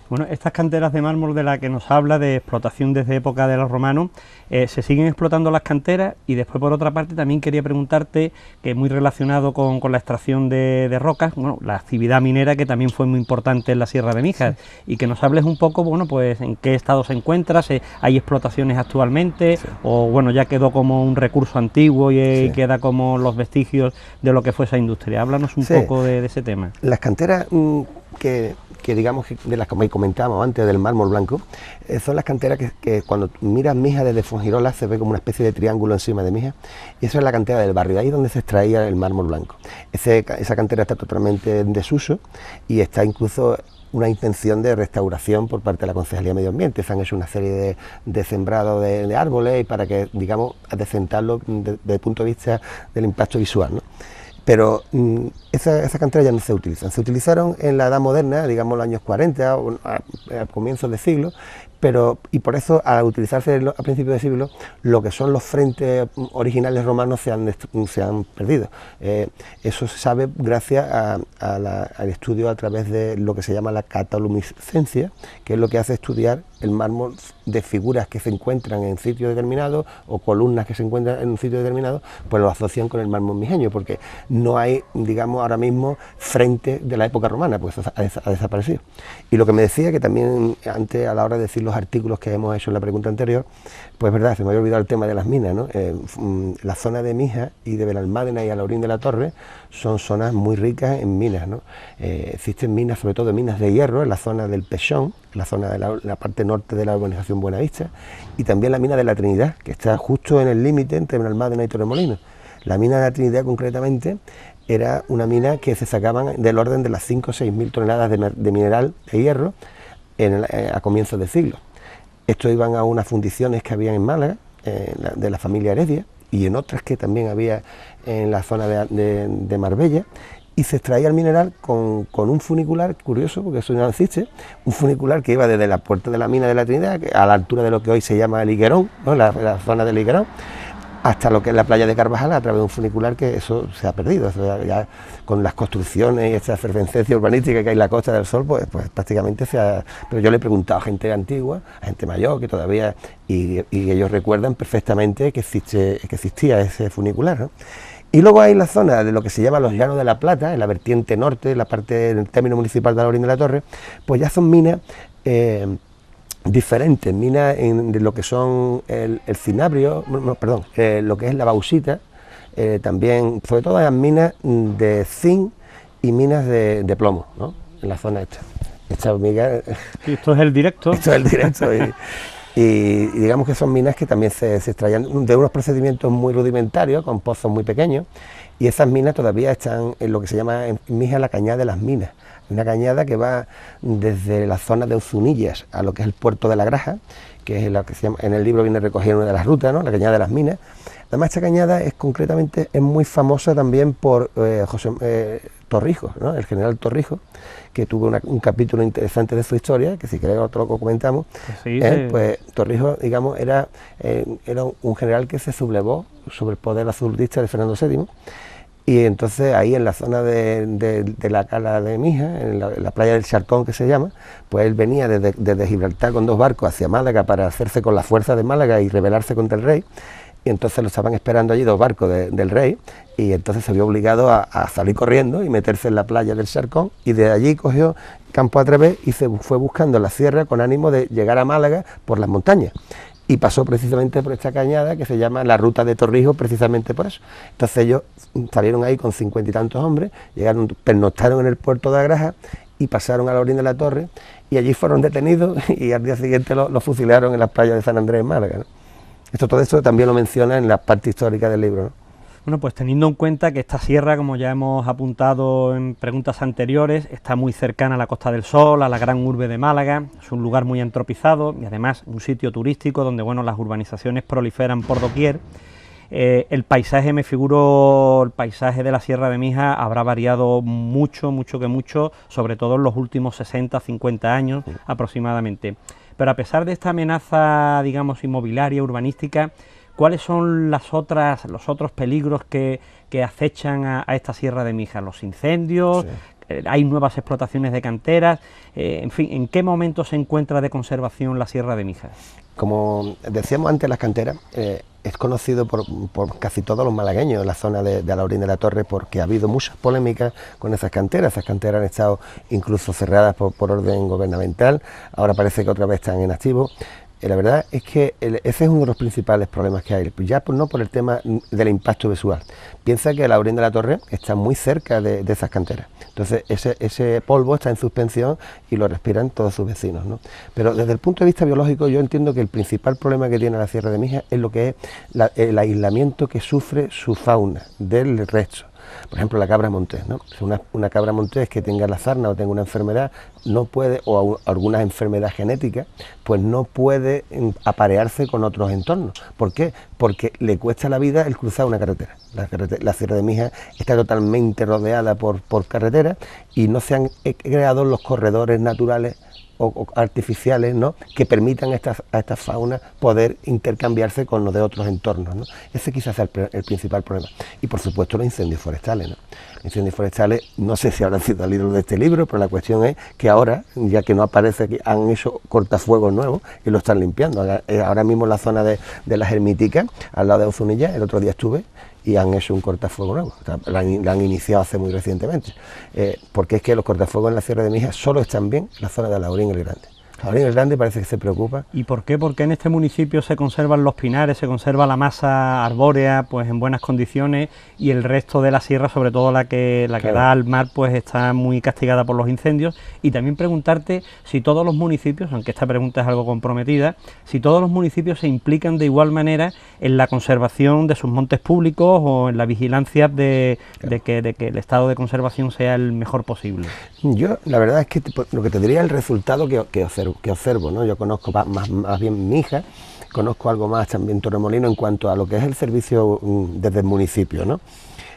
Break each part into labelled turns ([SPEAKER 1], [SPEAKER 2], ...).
[SPEAKER 1] Bueno, estas canteras de mármol de las que nos habla, de explotación desde época de los romanos, se siguen explotando las canteras. Y después, por otra parte, también quería preguntarte, que es muy relacionado con la extracción de rocas, bueno, la actividad minera, que también fue muy importante en la Sierra de Mijas, sí. Y que nos hables un poco, bueno, pues en qué estado se encuentra, si hay explotaciones actualmente, sí. O bueno, ya quedó como un recurso antiguo y queda como los vestigios de lo que fue esa industria. Háblanos un poco de ese tema.
[SPEAKER 2] Las canteras que digamos de las que comentábamos antes del mármol blanco, son las canteras que cuando miras Mijas desde Fuengirola se ve como una especie de triángulo encima de Mijas, y eso es la cantera del barrio, de ahí donde se extraía el mármol blanco. Esa cantera está totalmente en desuso y está incluso una intención de restauración por parte de la Concejalía de Medio Ambiente. Se han hecho una serie de sembrados de árboles y para que, digamos, adecentarlo desde el punto de vista del impacto visual, ¿no? Pero esas canteras ya no se utilizan. Se utilizaron en la Edad Moderna, digamos los años 40 o a comienzos de siglo, y por eso al utilizarse a principios de siglo, lo que son los frentes originales romanos se han perdido. Eso se sabe gracias al estudio a través de lo que se llama la cataluminiscencia, que es lo que hace estudiar el mármol de figuras que se encuentran en sitios determinados o columnas que se encuentran en un sitio determinado, pues lo asocian con el mármol mijeño, porque no hay, digamos, ahora mismo frente de la época romana, pues ha desaparecido. Y lo que me decía, que también antes a la hora de decir los artículos que hemos hecho en la pregunta anterior, pues verdad, se me había olvidado el tema de las minas, ¿no? La zona de Mijas y de Benalmádena y Alhaurín de la Torre son zonas muy ricas en minas, ¿no? Existen minas, sobre todo minas de hierro, en la zona del Pechón, en la zona de la parte norte de la urbanización Buenavista, y también la mina de la Trinidad, que está justo en el límite entre Benalmádena y Torremolinos. La mina de la Trinidad, concretamente, era una mina que se sacaban del orden de las 5 o 6 mil toneladas de mineral de hierro a comienzos de siglo. Estos iban a unas fundiciones que había en Málaga, de la familia Heredia, y en otras que también había en la zona de Marbella, y se extraía el mineral con un funicular, curioso, porque eso no existe, un funicular que iba desde la puerta de la mina de la Trinidad, a la altura de lo que hoy se llama el Higuerón, ¿no? la zona del Higuerón, hasta lo que es la playa de Carvajal, a través de un funicular, que eso se ha perdido. Eso ya con las construcciones y esta efervescencia urbanística que hay en la Costa del Sol, pues prácticamente se ha... Pero yo le he preguntado a gente antigua, a gente mayor, que todavía, y ellos recuerdan perfectamente que existía ese funicular, ¿no? Y luego hay la zona de lo que se llama los Llanos de la Plata, en la vertiente norte, la parte del término municipal de Alhaurín de la Torre, pues ya son minas diferentes, minas de lo que son el cinabrio, lo que es la bauxita, también, sobre todo las minas de zinc y minas de plomo, ¿no? En la zona esta.
[SPEAKER 1] Sí, esto es el directo.
[SPEAKER 2] Esto es el directo. Y digamos que son minas que también se extraían de unos procedimientos muy rudimentarios, con pozos muy pequeños, y esas minas todavía están en lo que se llama en Mijas la cañada de las minas, una cañada que va desde la zona de Ozunillas a lo que es el puerto de la Graja, que es lo que se llama, en el libro viene recogida una de las rutas, ¿no? La cañada de las minas. Además, esta cañada es muy famosa también por José Torrijos, ¿no? El general Torrijos, que tuvo un capítulo interesante de su historia, que si queréis otro lo comentamos. Pues Torrijos, digamos, era un general que se sublevó sobre el poder absolutista de Fernando VII, y entonces ahí en la zona de la cala de Mijas, en la playa del Charcón, que se llama, pues él venía desde Gibraltar con 2 barcos hacia Málaga para hacerse con la fuerza de Málaga y rebelarse contra el rey. Y entonces lo estaban esperando allí 2 barcos del rey, y entonces se vio obligado a salir corriendo y meterse en la playa del Charcón, y de allí cogió campo a través y se fue buscando la sierra con ánimo de llegar a Málaga por las montañas. Y pasó precisamente por esta cañada que se llama la Ruta de Torrijos, precisamente por eso. Entonces ellos salieron ahí con 50 y tantos hombres, pernoctaron en el puerto de Agraja y pasaron a la orilla de la Torre, y allí fueron detenidos y al día siguiente los fusilaron en las playas de San Andrés, en Málaga, ¿no? Todo esto también lo menciona en la parte histórica del libro, ¿no?
[SPEAKER 1] Bueno, pues teniendo en cuenta que esta sierra, como ya hemos apuntado en preguntas anteriores, está muy cercana a la Costa del Sol, a la gran urbe de Málaga, es un lugar muy antropizado y además un sitio turístico donde, bueno, las urbanizaciones proliferan por doquier. El paisaje, me figuro, el paisaje de la Sierra de Mijas habrá variado mucho, sobre todo en los últimos 60, 50 años aproximadamente. Pero a pesar de esta amenaza, digamos, inmobiliaria, urbanística, ¿cuáles son los otros peligros que acechan a esta Sierra de Mijas? ¿Los incendios? hay nuevas explotaciones de canteras, en fin, ¿en qué momento se encuentra de conservación la Sierra de Mijas?
[SPEAKER 2] Como decíamos antes, las canteras es conocido por casi todos los malagueños de la zona de Alhaurín de la Torre, porque ha habido muchas polémicas con esas canteras. Esas canteras han estado incluso cerradas por orden gubernamental, ahora parece que otra vez están en activo. La verdad es que ese es uno de los principales problemas que hay, ya no por el tema del impacto visual. Piensa que Alhaurín de la Torre está muy cerca de esas canteras, entonces ese polvo está en suspensión y lo respiran todos sus vecinos, ¿no? Pero desde el punto de vista biológico yo entiendo que el principal problema que tiene la Sierra de Mijas es lo que es el aislamiento que sufre su fauna del resto. Por ejemplo, la cabra montés, ¿no? Una cabra montés que tenga la sarna o tenga una enfermedad, no puede, o alguna enfermedad genética, pues no puede aparearse con otros entornos. ¿Por qué? Porque le cuesta la vida el cruzar una carretera. La Sierra de Mijas está totalmente rodeada por carreteras y no se han creado los corredores naturales o artificiales, ¿no?, que permitan a estas faunas poder intercambiarse con los de otros entornos, ¿no? Ese quizás sea el principal problema. Y por supuesto los incendios forestales, ¿no? Los incendios forestales, no sé si habrán sido al hilo de este libro, pero la cuestión es que ahora, ya que no aparece que han hecho cortafuegos nuevos y lo están limpiando. Ahora mismo en la zona de las Ermiticas, al lado de Ozunilla, el otro día estuve, y han hecho un cortafuego nuevo, o sea, lo han iniciado hace muy recientemente, porque es que los cortafuegos en la Sierra de Mijas solo están bien en la zona de Alhaurín el Grande. Alhaurín el Grande parece que se preocupa.
[SPEAKER 1] ¿Y por qué? Porque en este municipio se conservan los pinares, se conserva la masa arbórea pues en buenas condiciones, y el resto de la sierra, sobre todo la que claro, da al mar, pues está muy castigada por los incendios. Y también preguntarte si todos los municipios, aunque esta pregunta es algo comprometida, si todos los municipios se implican de igual manera en la conservación de sus montes públicos o en la vigilancia de que el estado de conservación sea el mejor posible.
[SPEAKER 2] Yo la verdad es que lo que te diría es el resultado que observo, ¿no? Yo conozco más bien Mijas, conozco algo más también Torremolinos en cuanto a lo que es el servicio desde el municipio, ¿no?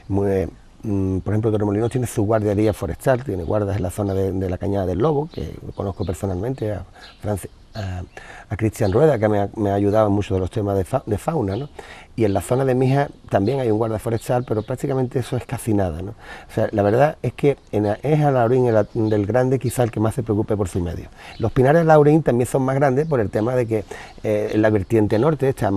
[SPEAKER 2] Por ejemplo, Torremolinos tiene su guardería forestal, tiene guardas en la zona de la Cañada del Lobo, que conozco personalmente, a Cristian Rueda, que me ha ayudado en muchos de los temas de fauna, ¿no? Y en la zona de Mijas también hay un guarda forestal, pero prácticamente eso es casi nada, ¿no? O sea, la verdad es que es Alhaurín del Grande quizá el que más se preocupe por su medio. Los pinares de Alhaurín también son más grandes por el tema de que la vertiente norte está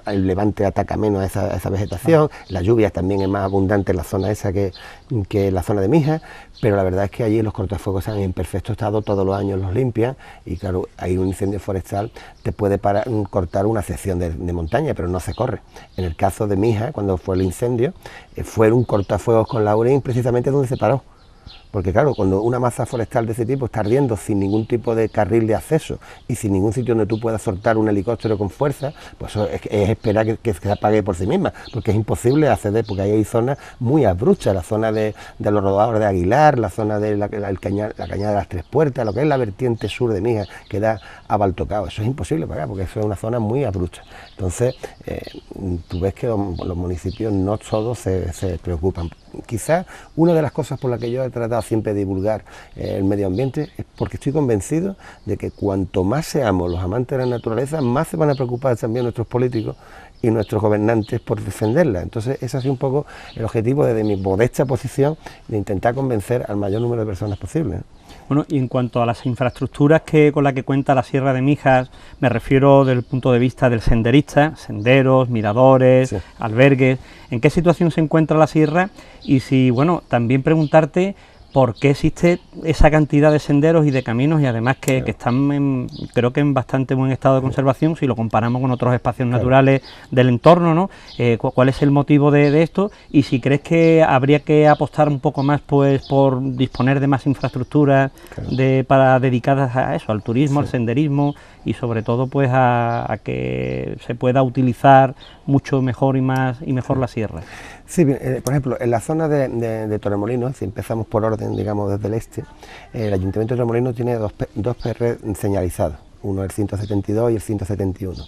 [SPEAKER 2] el levante ataca menos a esa vegetación, la lluvia también es más abundante en la zona esa que en la zona de Mijas, pero la verdad es que allí los cortafuegos están en perfecto estado, todos los años los limpian, y claro, hay un incendio forestal, te puede cortar una sección de montaña, pero no se corre. En el caso de Mijas, cuando fue el incendio, fue un cortafuegos con Alhaurín precisamente donde se paró. Porque claro, cuando una masa forestal de ese tipo está ardiendo sin ningún tipo de carril de acceso y sin ningún sitio donde tú puedas soltar un helicóptero con fuerza, pues eso es esperar que se apague por sí misma, porque es imposible acceder, porque ahí hay zonas muy abruptas, la zona de los rodadores de Aguilar, la zona de la cañada de las Tres Puertas, lo que es la vertiente sur de Mijas, que da a Baltocao, eso es imposible para acá, porque eso es una zona muy abrupta. Entonces, tú ves que los municipios no todos se preocupan. Quizás una de las cosas por las que yo he tratado siempre de divulgar el medio ambiente es porque estoy convencido de que cuanto más seamos los amantes de la naturaleza, más se van a preocupar también nuestros políticos y nuestros gobernantes por defenderla. Entonces ese ha sido un poco el objetivo desde mi modesta posición, de intentar convencer al mayor número de personas posible.
[SPEAKER 1] Bueno, y en cuanto a las infraestructuras con las que cuenta la Sierra de Mijas, me refiero desde el punto de vista del senderista, senderos, miradores, sí, albergues, ¿en qué situación se encuentra la sierra? Y si, bueno, también preguntarte por qué existe esa cantidad de senderos y de caminos, y además que están creo que en bastante buen estado de conservación si lo comparamos con otros espacios naturales del entorno, ¿no? ¿Cuál es el motivo de esto? Y si crees que habría que apostar un poco más pues por disponer de más infraestructuras dedicadas a eso, al turismo, al senderismo, y sobre todo pues a que se pueda utilizar mucho mejor y mejor la sierra.
[SPEAKER 2] Sí, por ejemplo, en la zona de Torremolinos, si empezamos por orden, digamos, desde el este, el Ayuntamiento de Torremolinos tiene dos PR señalizados, uno el 172 y el 171.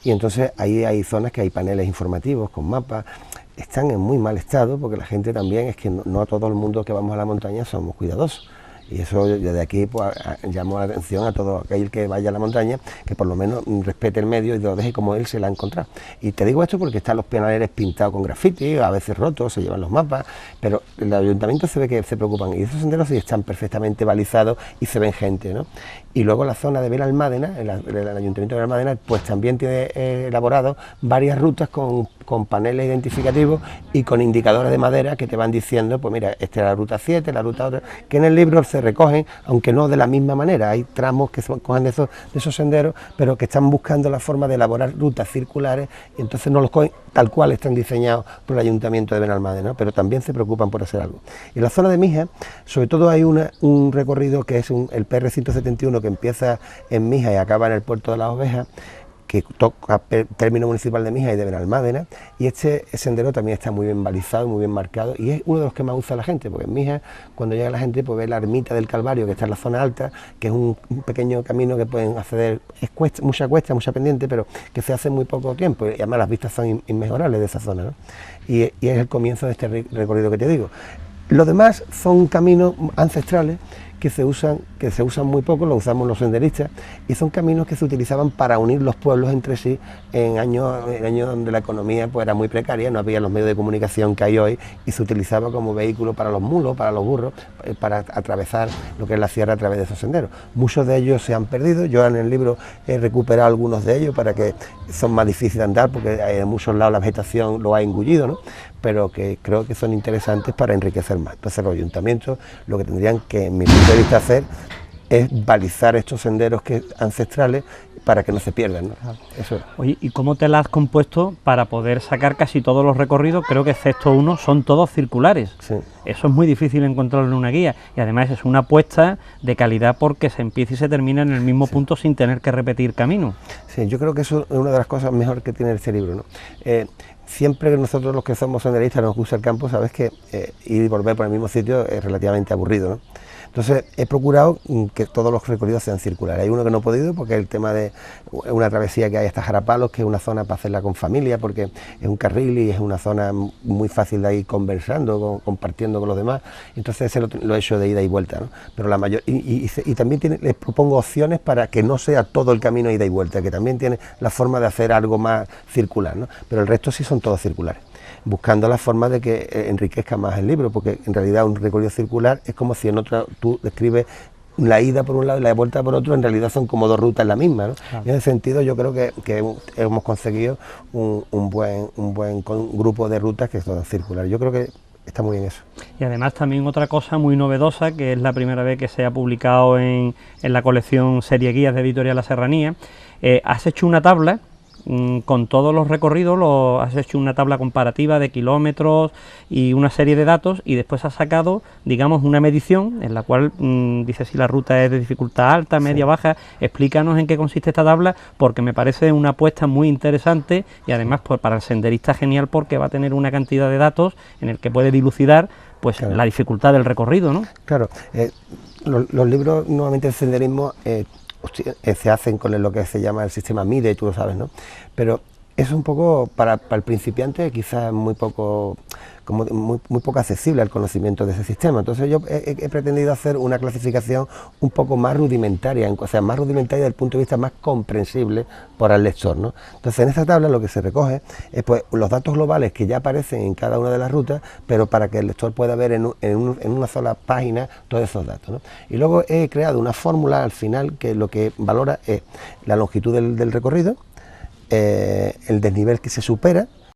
[SPEAKER 2] Y entonces ahí hay zonas que hay paneles informativos con mapas, están en muy mal estado, porque la gente también, es que no todo el mundo que vamos a la montaña somos cuidadosos. Y eso desde aquí pues, llamo la atención a todo aquel que vaya a la montaña, que por lo menos respete el medio y lo deje como él se la ha encontrado. Y te digo esto porque están los penaleres pintados con grafiti, a veces rotos, se llevan los mapas, pero el ayuntamiento se ve que se preocupan, y esos senderos sí están perfectamente balizados y se ven gente, ¿no? Y luego la zona de Benalmádena, el ayuntamiento de Benalmádena, pues también tiene elaborado varias rutas con paneles identificativos y con indicadores de madera que te van diciendo, pues mira, esta es la ruta 7, la ruta otra, que en el libro se recogen, aunque no de la misma manera. Hay tramos que se cogen de esos senderos, pero que están buscando la forma de elaborar rutas circulares, y entonces no los cogen tal cual están diseñados por el ayuntamiento de Benalmádena, ¿no? Pero también se preocupan por hacer algo. En la zona de Mijas, sobre todo hay un recorrido que es el PR 171, que empieza en Mijas y acaba en el puerto de las Ovejas, que toca término municipal de Mijas y de Benalmádena, y este sendero también está muy bien balizado, muy bien marcado, y es uno de los que más usa la gente, porque en Mijas, cuando llega la gente, pues ve la ermita del Calvario, que está en la zona alta, que es un pequeño camino que pueden acceder, es mucha cuesta, mucha pendiente, pero que se hace en muy poco tiempo, y además las vistas son inmejorables de esa zona, ¿no? Y es el comienzo de este recorrido que te digo. Los demás son caminos ancestrales que se usan muy poco, los usamos los senderistas, y son caminos que se utilizaban para unir los pueblos entre sí en años donde la economía pues, era muy precaria, no había los medios de comunicación que hay hoy, y se utilizaba como vehículo para los mulos, para los burros, para atravesar lo que es la sierra a través de esos senderos. Muchos de ellos se han perdido, yo en el libro he recuperado algunos de ellos para que son más difíciles de andar, porque en muchos lados la vegetación lo ha engullido, ¿no? Pero que creo que son interesantes para enriquecer más. Entonces los ayuntamientos lo que tendrían que, en mi punto de vista, hacer es balizar estos senderos ancestrales para que no se pierdan, ¿no? Eso es.
[SPEAKER 1] Oye, ¿y cómo te la has compuesto para poder sacar casi todos los recorridos? Creo que excepto uno son todos circulares. Sí. Eso es muy difícil encontrarlo en una guía, y además es una apuesta de calidad porque se empieza y se termina en el mismo punto sin tener que repetir camino.
[SPEAKER 2] Sí, yo creo que eso es una de las cosas mejor que tiene este libro, ¿no? Siempre que nosotros los que somos senderistas nos gusta el campo, sabes que ir y volver por el mismo sitio es relativamente aburrido, ¿no? Entonces he procurado que todos los recorridos sean circulares. Hay uno que no he podido porque es el tema de una travesía que hay hasta Jarapalos, que es una zona para hacerla con familia, porque es un carril y es una zona muy fácil de ir conversando, compartiendo con los demás. Entonces ese lo he hecho de ida y vuelta, ¿no? Pero la mayor y también les propongo opciones para que no sea todo el camino ida y vuelta, que también tiene la forma de hacer algo más circular, ¿no? Pero el resto sí son todos circulares, buscando la forma de que enriquezca más el libro, porque en realidad un recorrido circular es como si en otra tú describes la ida por un lado y la vuelta por otro, en realidad son como dos rutas la misma, ¿no? Claro. Y en ese sentido yo creo que hemos conseguido un buen grupo de rutas que son circulares. Yo creo que está muy bien eso.
[SPEAKER 1] Y además también otra cosa muy novedosa, que es la primera vez que se ha publicado en la colección Serie Guías de Editorial La Serranía, has hecho una tabla con todos los recorridos, has hecho una tabla comparativa de kilómetros y una serie de datos, y después has sacado, digamos, una medición en la cual dice si la ruta es de dificultad alta, media, sí, baja. Explícanos en qué consiste esta tabla, porque me parece una apuesta muy interesante y además pues, para el senderista genial, porque va a tener una cantidad de datos en el que puede dilucidar pues claro, la dificultad del recorrido, ¿no?
[SPEAKER 2] Claro, los libros normalmente de senderismo se hacen con lo que se llama el sistema MIDE, tú lo sabes, ¿no? Pero es un poco, para el principiante, quizás muy poco accesible al conocimiento de ese sistema. Entonces yo he pretendido hacer una clasificación un poco más rudimentaria, o sea, más rudimentaria desde el punto de vista más comprensible para el lector, ¿no? Entonces en esta tabla lo que se recoge es pues, los datos globales que ya aparecen en cada una de las rutas, pero para que el lector pueda ver en una sola página todos esos datos, ¿no? Y luego he creado una fórmula al final que lo que valora es la longitud del recorrido, el desnivel que se supera,